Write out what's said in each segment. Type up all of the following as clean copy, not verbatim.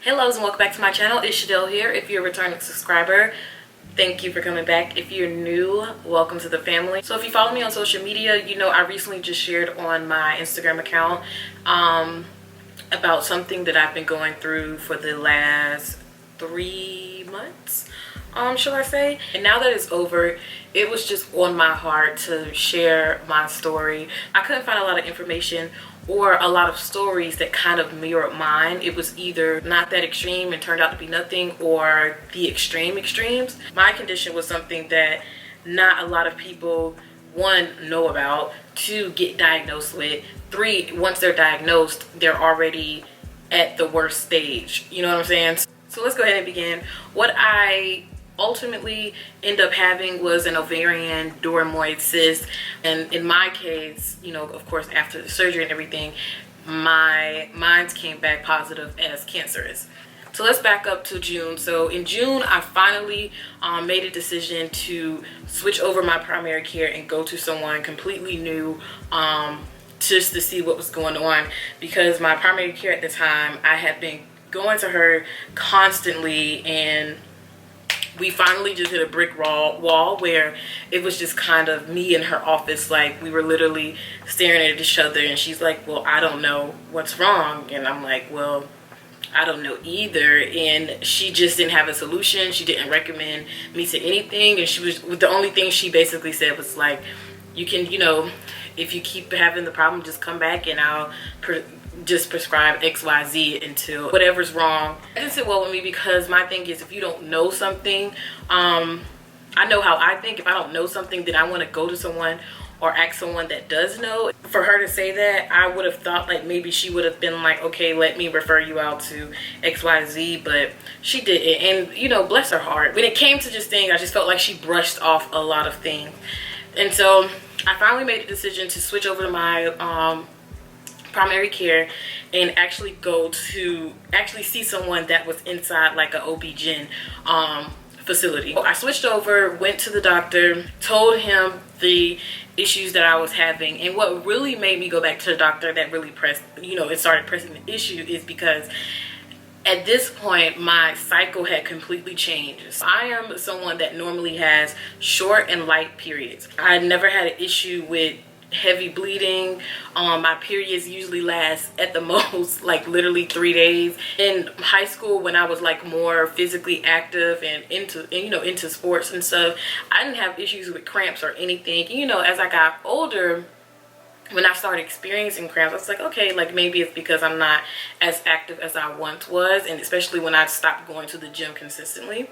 Hello and welcome back to my channel. It's Shadell here. If you're a returning subscriber, thank you for coming back. If you're new, welcome to the family. So if you follow me on social media, you know I recently just shared on my Instagram account about something that I've been going through for the last 3 months, shall I say. And now that it's over, it was just on my heart to share my story. I couldn't find a lot of information or a lot of stories that kind of mirrored mine. It was either not that extreme and turned out to be nothing, or the extremes. My condition was something that not a lot of people, one, know about, two, get diagnosed with, three, once they're diagnosed, they're already at the worst stage. You know what I'm saying? So let's go ahead and begin. What I ultimately end up having was an ovarian dermoid cyst, and in my case, you know, of course, after the surgery and everything, mine came back positive as cancerous. So let's back up to June. So in June, I finally made a decision to switch over my primary care and go to someone completely new, just to see what was going on, because my primary care at the time, I had been going to her constantly, and we finally just hit a brick wall where it was just kind of me in her office. Like, we were literally staring at each other, and she's like, well, I don't know what's wrong. And I'm like, well, I don't know either. And she just didn't have a solution. She didn't recommend me to anything. And she was, the only thing she basically said was like, you can, you know, if you keep having the problem, just come back and I'll just prescribe XYZ until whatever's wrong. It didn't sit well with me, because my thing is, if you don't know something, I know how I think. If I don't know something, then I want to go to someone or ask someone that does know. For her to say that, I would have thought like maybe she would have been like, okay, let me refer you out to XYZ, but she didn't. And you know, bless her heart, when it came to just things, I just felt like she brushed off a lot of things. And so I finally made a decision to switch over to my primary care and actually go to see someone that was inside like an OB-GYN facility. I switched over, went to the doctor, told him the issues that I was having, and what really made me go back to the doctor, that really pressed, you know, it started pressing the issue, is because at this point my cycle had completely changed. I am someone that normally has short and light periods. I never had an issue with heavy bleeding. My periods usually last at the most like literally 3 days. In high school, when I was like more physically active and into sports and stuff, I didn't have issues with cramps or anything. You know, as I got older, when I started experiencing cramps, I was like, okay, like maybe it's because I'm not as active as I once was, and especially when I stopped going to the gym consistently.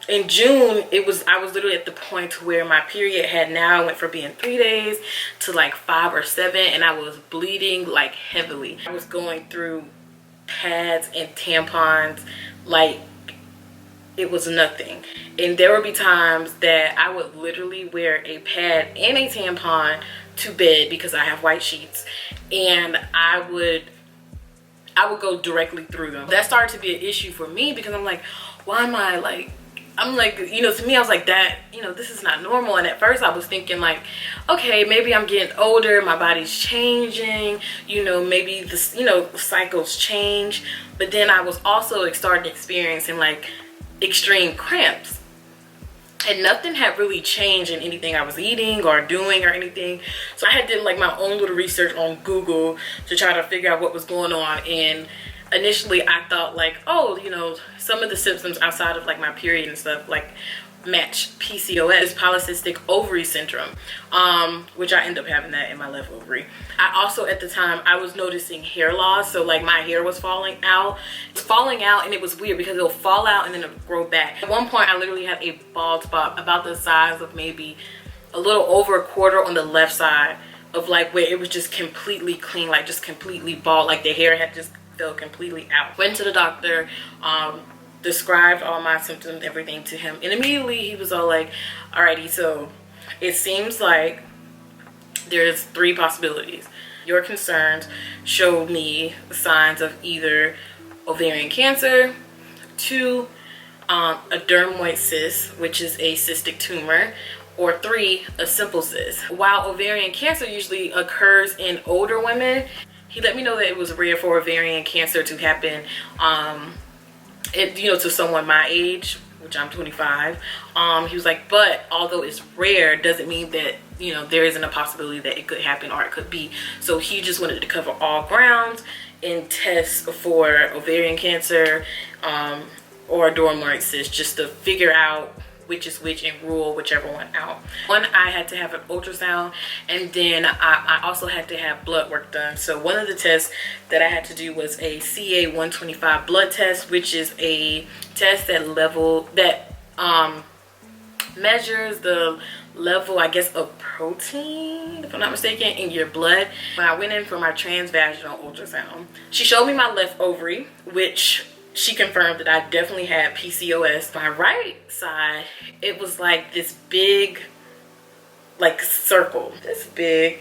In June, I was literally at the point where my period had now went from being 3 days to like 5 or 7, and I was bleeding like heavily. I was going through pads and tampons like it was nothing. And there would be times that I would literally wear a pad and a tampon to bed because I have white sheets, and I would go directly through them. That started to be an issue for me, because I'm like, why am I like, I'm like, you know, to me I was like, that, you know, this is not normal. And at first I was thinking like, okay, maybe I'm getting older, my body's changing, you know, maybe this, you know, cycles change. But then I was also starting experiencing like extreme cramps, and nothing had really changed in anything I was eating or doing or anything. So I had did like my own little research on Google to try to figure out what was going on. And initially I thought like, oh, you know, some of the symptoms outside of like my period and stuff like match PCOS, polycystic ovary syndrome, which I end up having that in my left ovary. I also, at the time, I was noticing hair loss. So like my hair was falling out. It's falling out, and it was weird because it'll fall out and then it'll grow back. At one point I literally had a bald spot about the size of maybe a little over a quarter on the left side, of like where it was just completely clean, like just completely bald, like the hair had just fell completely out. Went to the doctor, described all my symptoms, everything to him, and immediately he was all like, alrighty, so it seems like there's 3 possibilities. Your concerns show me signs of either ovarian cancer, 2, a dermoid cyst, which is a cystic tumor, or 3, a simple cyst. While ovarian cancer usually occurs in older women, he let me know that it was rare for ovarian cancer to happen it, you know, to someone my age, which I'm 25. He was like, but although it's rare, doesn't mean that, you know, there isn't a possibility that it could happen or it could be. So he just wanted to cover all grounds and test for ovarian cancer or dermoid cyst, just to figure out which is which and rule whichever one out. One, I had to have an ultrasound, and then I also had to have blood work done. So one of the tests that I had to do was a CA 125 blood test, which is a test that measures the level, I guess, of protein, if I'm not mistaken, in your blood. When I went in for my transvaginal ultrasound, she showed me my left ovary, which she confirmed that I definitely had PCOS. My right side, it was like this big, like, circle, this big,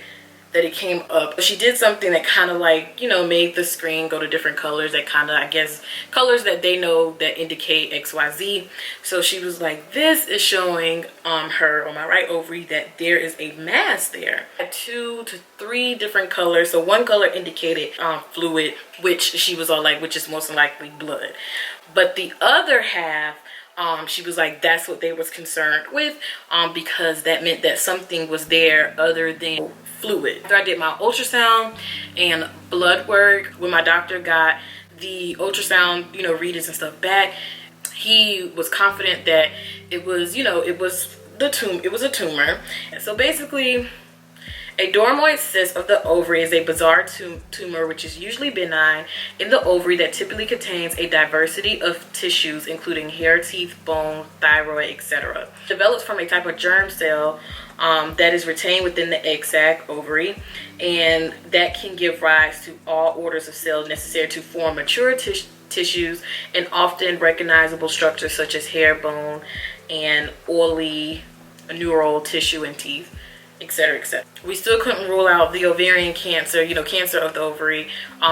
that it came up. She did something that kind of, like, you know, made the screen go to different colors that kind of, I guess, colors that they know that indicate XYZ. So she was like, this is showing her on my right ovary that there is a mass there. I had 2 to 3 different colors. So one color indicated fluid, which she was all like, which is most likely blood. But the other half, she was like, that's what they was concerned with, because that meant that something was there other than fluid. After I did my ultrasound and blood work, when my doctor got the ultrasound, you know, readings and stuff back, he was confident that it was, you know, it was a tumor. So basically, a dermoid cyst of the ovary is a bizarre tumor which is usually benign in the ovary that typically contains a diversity of tissues including hair, teeth, bone, thyroid, etc. It develops from a type of germ cell that is retained within the egg sac ovary, and that can give rise to all orders of cells necessary to form mature tissues and often recognizable structures such as hair, bone, and oily neural tissue and teeth, etc., etc. We still couldn't rule out the ovarian cancer, you know, cancer of the ovary,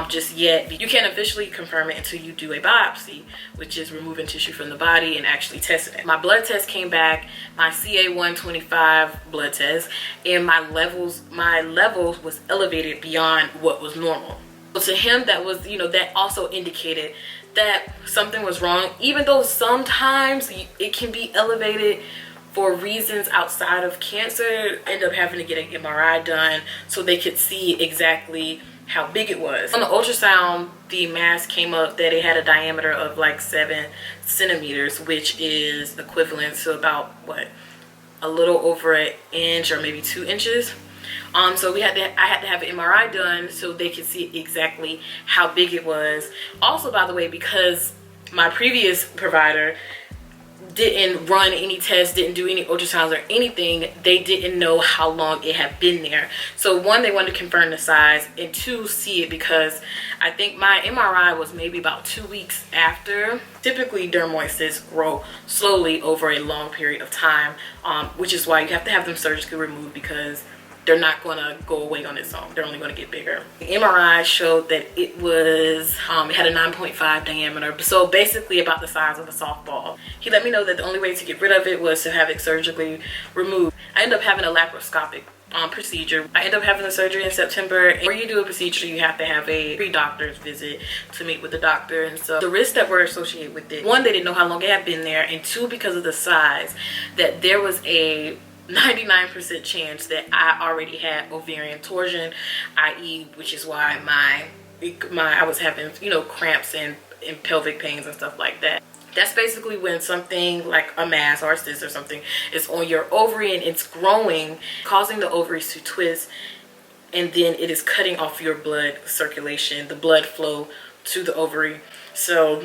just yet. You can't officially confirm it until you do a biopsy, which is removing tissue from the body and actually testing it. My blood test came back, my CA 125 blood test, and my levels was elevated beyond what was normal. So to him, that was, you know, that also indicated that something was wrong, even though sometimes it can be elevated for reasons outside of cancer. End up having to get an MRI done so they could see exactly how big it was. On the ultrasound, the mass came up that it had a diameter of like 7 centimeters, which is equivalent to about, what, a little over an inch or maybe 2 inches. So I had to have an MRI done so they could see exactly how big it was. Also, by the way, because my previous provider didn't run any tests, didn't do any ultrasounds or anything, they didn't know how long it had been there. So one, they wanted to confirm the size, and 2, see it, because I think my MRI was maybe about 2 weeks after. Typically dermoid cysts grow slowly over a long period of time, which is why you have to have them surgically removed, because they're not going to go away on its own. They're only going to get bigger. The MRI showed that it was, it had a 9.5 diameter, so basically about the size of a softball. He let me know that the only way to get rid of it was to have it surgically removed. I ended up having a laparoscopic procedure. I ended up having the surgery in September. Before you do a procedure, you have to have a pre-doctor's visit to meet with the doctor. And so the risks that were associated with it, 1, they didn't know how long it had been there, and 2, because of the size, that there was a 99% chance that I already had ovarian torsion, i.e., which is why I was having, you know, cramps and pelvic pains and stuff like that. That's basically when something like a mass or a cyst or something is on your ovary and it's growing, causing the ovaries to twist, and then it is cutting off your blood circulation, the blood flow to the ovary. So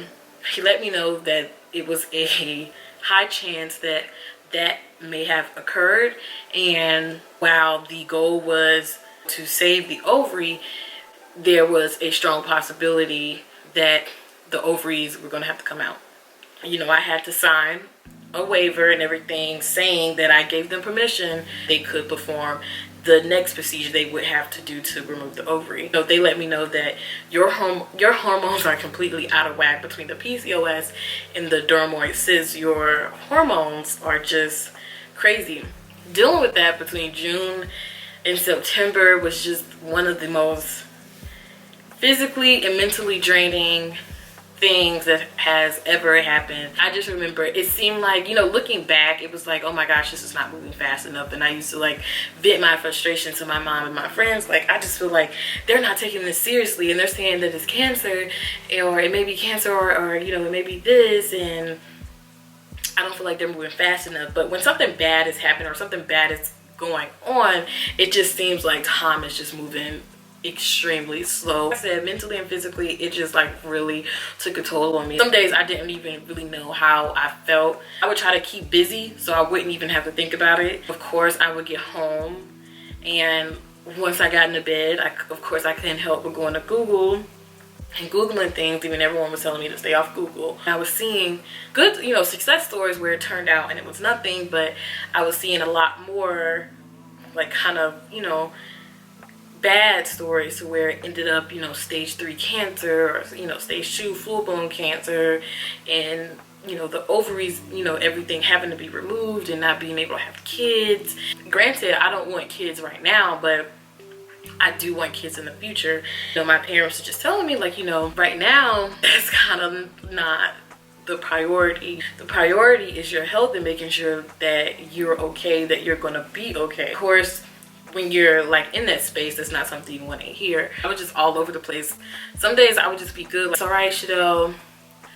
he let me know that it was a high chance that that may have occurred, and while the goal was to save the ovary, there was a strong possibility that the ovaries were going to have to come out. You know, I had to sign a waiver and everything saying that I gave them permission they could perform the next procedure they would have to do to remove the ovary. So they let me know that your hormones are completely out of whack between the PCOS and the dermoid cyst. Your hormones are just crazy. Dealing with that between June and September was just one of the most physically and mentally draining things that has ever happened. I just remember it seemed like, you know, looking back, it was like, oh my gosh, this is not moving fast enough. And I used to like vent my frustration to my mom and my friends. Like, I just feel like they're not taking this seriously, and they're saying that it's cancer, or it may be cancer, or you know, it may be this, and I don't feel like they're moving fast enough. But when something bad is happening or something bad is going on, it just seems like time is just moving extremely slow. Like I said, mentally and physically, it just like really took a toll on me. Some days I didn't even really know how I felt. I would try to keep busy so I wouldn't even have to think about it. Of course, I would get home, and once I got into bed, of course I couldn't help but going to Google and Googling things. Even everyone was telling me to stay off Google. I was seeing good, you know, success stories where it turned out and it was nothing, but I was seeing a lot more like kind of, you know, bad stories to where it ended up, you know, stage 3 cancer, or, you know, stage 2 full-blown cancer, and, you know, the ovaries, you know, everything having to be removed and not being able to have kids. Granted, I don't want kids right now, but I do want kids in the future. You know, my parents are just telling me, like, you know, right now that's kind of not the priority. The priority is your health and making sure that you're okay, that you're gonna be okay. Of course, when you're like in that space, that's not something you want to hear. I was just all over the place. Some days I would just be good, like, it's all right, Shadell,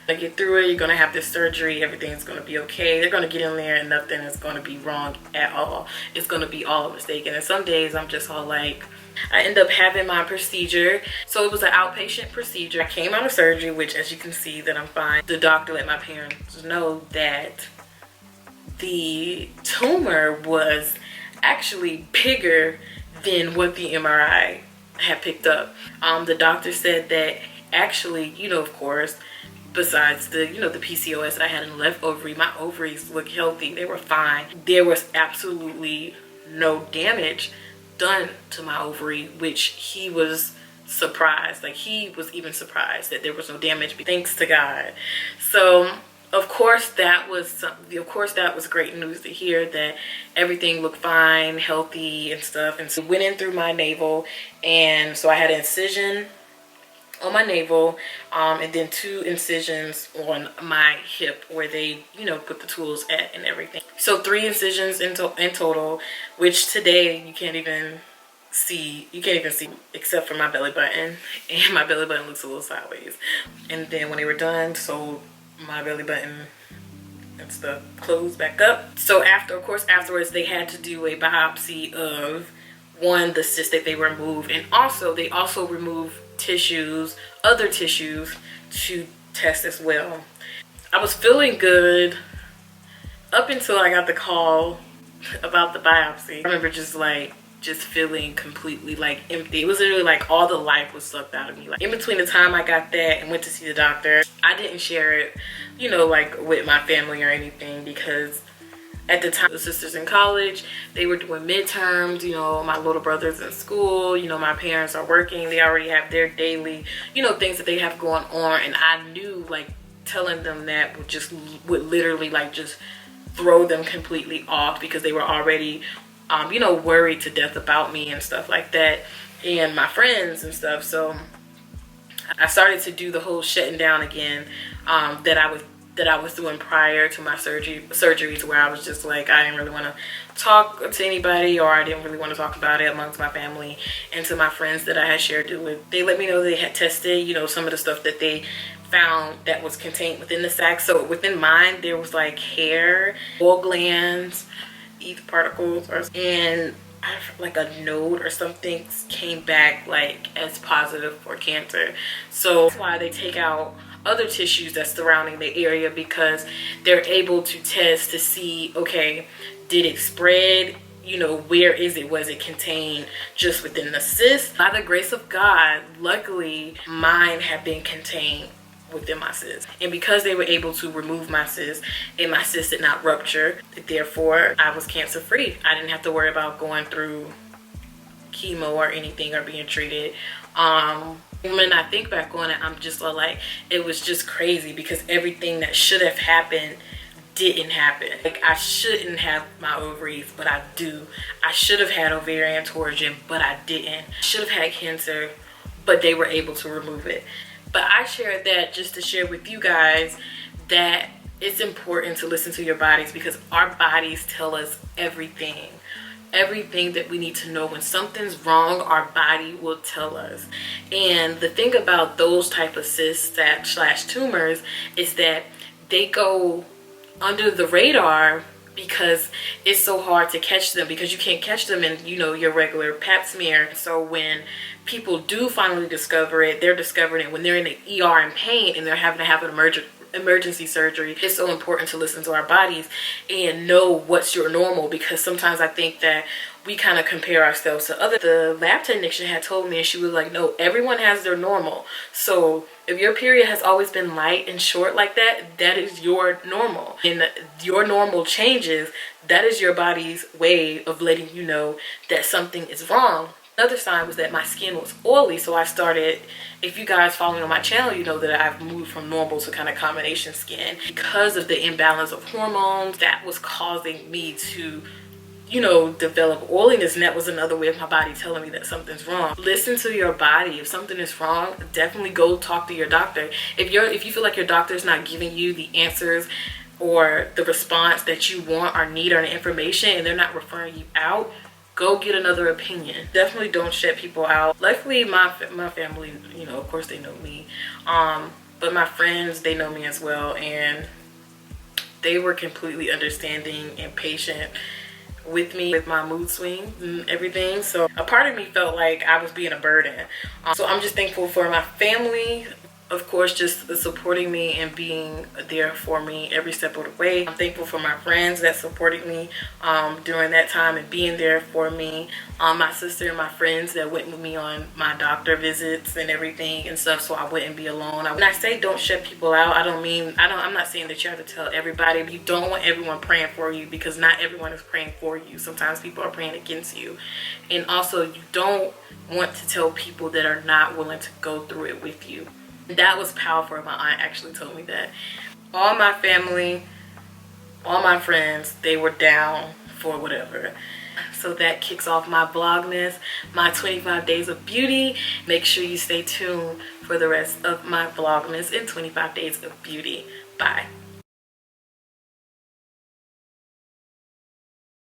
get through it, you're gonna have this surgery, everything's gonna be okay. They're gonna get in there and nothing is gonna be wrong at all. It's gonna be all a mistake. And then some days I'm just all like, I end up having my procedure. So it was an outpatient procedure. I came out of surgery, which, as you can see, that I'm fine. The doctor let my parents know that the tumor was actually bigger than what the MRI had picked up. The doctor said that actually, you know, of course, besides the, you know, the PCOS that I had in the left ovary, my ovaries look healthy. They were fine. There was absolutely no damage done to my ovary, which he was surprised. Like, he was even surprised that there was no damage, thanks to God. So of course that was great news to hear, that everything looked fine, healthy and stuff. And so went in through my navel, and so I had an incision on my navel, and then 2 incisions on my hip where they, you know, put the tools at and everything. So 3 incisions in total, which today you can't even see except for my belly button, and my belly button looks a little sideways. And then when they were done, so my belly button and stuff closed back up. So afterwards they had to do a biopsy of, one, the cyst that they removed, and they also removed tissues, other tissues, to test as well. I was feeling good up until I got the call about the biopsy. I remember just feeling completely like empty. It was literally like all the life was sucked out of me. Like, in between the time I got that and went to see the doctor, I didn't share it, you know, like with my family or anything, because at the time, the sisters in college, they were doing midterms, you know, my little brother's in school, you know, my parents are working, they already have their daily, you know, things that they have going on. And I knew, like, telling them that would literally like just throw them completely off, because they were already you know, worried to death about me and stuff like that, and my friends and stuff. So I started to do the whole shutting down again that I was doing prior to my surgeries, where I was just like, I didn't really want to talk to anybody, or I didn't really want to talk about it amongst my family. And to my friends that I had shared it with, they let me know they had tested, you know, some of the stuff that they found that was contained within the sac. So within mine, there was like hair, oil glands, ether particles, and like a node or something came back like as positive for cancer. So that's why they take out other tissues that's surrounding the area, because they're able to test to see, okay, did it spread, you know, where is it, was it contained just within the cyst? By the grace of God, luckily mine had been contained within my cyst, and because they were able to remove my cyst and my cyst did not rupture, therefore I was cancer free. I didn't have to worry about going through chemo or anything, or being treated. When I think back on it, I'm just like, it was just crazy, because everything that should have happened didn't happen. Like, I shouldn't have my ovaries, but I do. I should have had ovarian torsion, but I didn't. I should have had cancer, but they were able to remove it. But I shared that just to share with you guys that it's important to listen to your bodies, because our bodies tell us everything that we need to know. When something's wrong, our body will tell us. And the thing about those type of cysts that / tumors is that they go under the radar because it's so hard to catch them, because you can't catch them in, you know, your regular pap smear. So when people do finally discover it, they're discovering it when they're in the ER in pain and they're having to have an emergency surgery. It's so important to listen to our bodies and know what's your normal, because sometimes I think that we kind of compare ourselves to others. The lab technician had told me, and she was like, no, everyone has their normal. So if your period has always been light and short like that, that is your normal. And your normal changes, that is your body's way of letting you know that something is wrong. Another sign was that my skin was oily, so I started, if you guys follow me on my channel, you know that I've moved from normal to kind of combination skin because of the imbalance of hormones that was causing me to, you know, develop oiliness. And that was another way of my body telling me that something's wrong. Listen to your body. If something is wrong, definitely go talk to your doctor. If you feel like your doctor is not giving you the answers or the response that you want or need or the information, and they're not referring you out, go get another opinion. Definitely don't shut people out. Luckily, my family, you know, of course they know me, but my friends, they know me as well, and they were completely understanding and patient with me with my mood swings and everything. So a part of me felt like I was being a burden. So I'm just thankful for my family, of course, just supporting me and being there for me every step of the way. I'm thankful for my friends that supported me during that time and being there for me. My sister and my friends that went with me on my doctor visits and everything and stuff, so I wouldn't be alone. When I say don't shut people out, I'm not saying that you have to tell everybody. But you don't want everyone praying for you, because not everyone is praying for you. Sometimes people are praying against you. And also, you don't want to tell people that are not willing to go through it with you. That was powerful. My aunt actually told me that. All my family, all my friends, they were down for whatever. So that kicks off my Vlogmas, my 25 days of beauty. Make sure you stay tuned for the rest of my Vlogmas and 25 days of beauty. Bye.